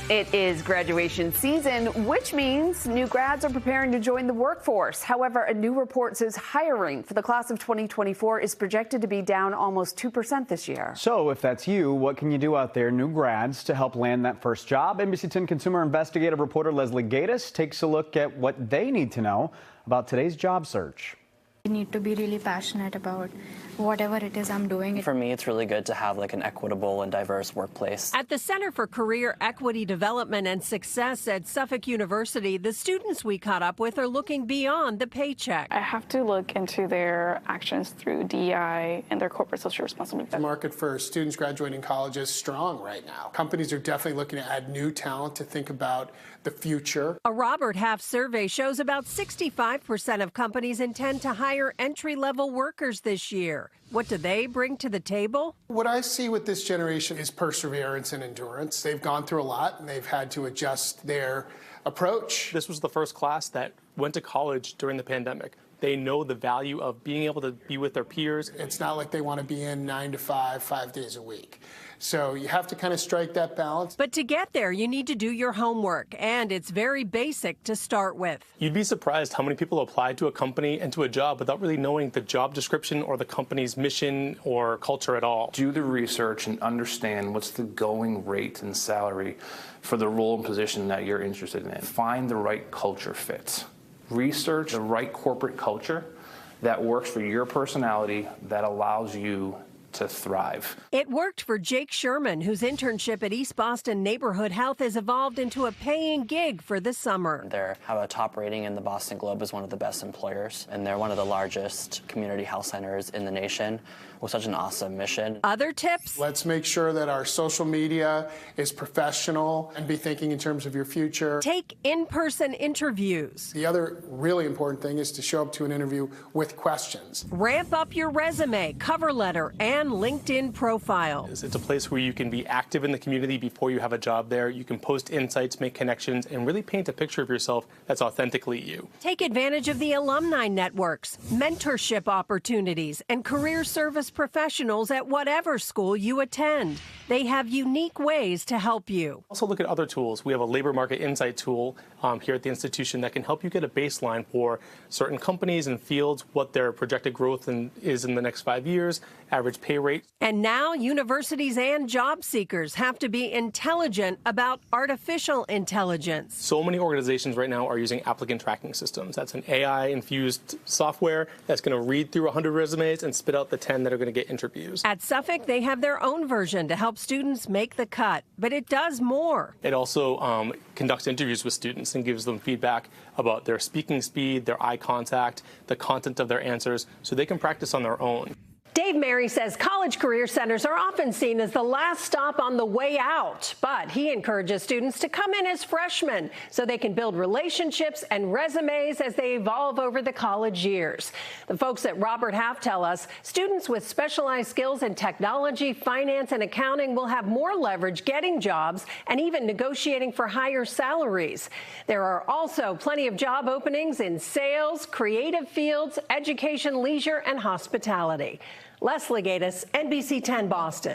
It is graduation season, which means new grads are preparing to join the workforce. However, a new report says hiring for the class of 2024 is projected to be down almost 2% this year. So if that's you, what can you do out there, new grads, to help land that first job? NBC 10 consumer investigative reporter Leslie Gatiss takes a look at what they need to know about today's job search. You need to be really passionate about whatever it is I'm doing. For me, it's really good to have an equitable and diverse workplace. At the Center for Career Equity Development and Success at Suffolk University, the students we caught up with are looking beyond the paycheck. I have to look into their actions through DEI and their corporate social responsibility. The market for students graduating college is strong right now. Companies are definitely looking to add new talent to think about the future. A Robert Half survey shows about 65% of companies intend to hire entry-level workers this year. What do they bring to the table? What I see with this generation is perseverance and endurance. They've gone through a lot and they've had to adjust their approach. This was the first class that went to college during the pandemic. They know the value of being able to be with their peers. It's not like they want to be in 9 to 5, 5 days a week. So you have to kind of strike that balance. But to get there, you need to do your homework, and it's very basic to start with. You'd be surprised how many people apply to a company and to a job without really knowing the job description or the company's mission or culture at all. Do the research and understand what's the going rate and salary for the role and position that you're interested in. Find the right culture fit. Research the right corporate culture that works for your personality, that allows you to thrive. It worked for Jake Sherman, whose internship at East Boston Neighborhood Health has evolved into a paying gig for the summer. They have a top rating in the Boston Globe as one of the best employers, and they're one of the largest community health centers in the nation with such an awesome mission. Other tips? Let's make sure that our social media is professional and be thinking in terms of your future. Take in-person interviews. The other really important thing is to show up to an interview with questions. Ramp up your resume, cover letter, and LinkedIn profile. It's a place where you can be active in the community before you have a job there. You can post insights, make connections, and really paint a picture of yourself that's authentically you. Take advantage of the alumni networks, mentorship opportunities, and career service professionals at whatever school you attend. They have unique ways to help you. Also look at other tools. We have a labor market insight tool here at the institution that can help you get a baseline for certain companies and fields, what their projected growth is in the next 5 years, average pay rate. And now universities and job seekers have to be intelligent about artificial intelligence. So many organizations right now are using applicant tracking systems. That's an AI-infused software that's going to read through 100 resumes and spit out the 10 that are going to get interviews. At Suffolk, they have their own version to help students make the cut, but it does more. It also conducts interviews with students and gives them feedback about their speaking speed, their eye contact, the content of their answers, so they can practice on their own. Dave Mary says college career centers are often seen as the last stop on the way out, but he encourages students to come in as freshmen so they can build relationships and resumes as they evolve over the college years. The folks at Robert Half tell us students with specialized skills in technology, finance, and accounting will have more leverage getting jobs and even negotiating for higher salaries. There are also plenty of job openings in sales, creative fields, education, leisure, and hospitality. Leslie Gatiss, NBC 10 Boston.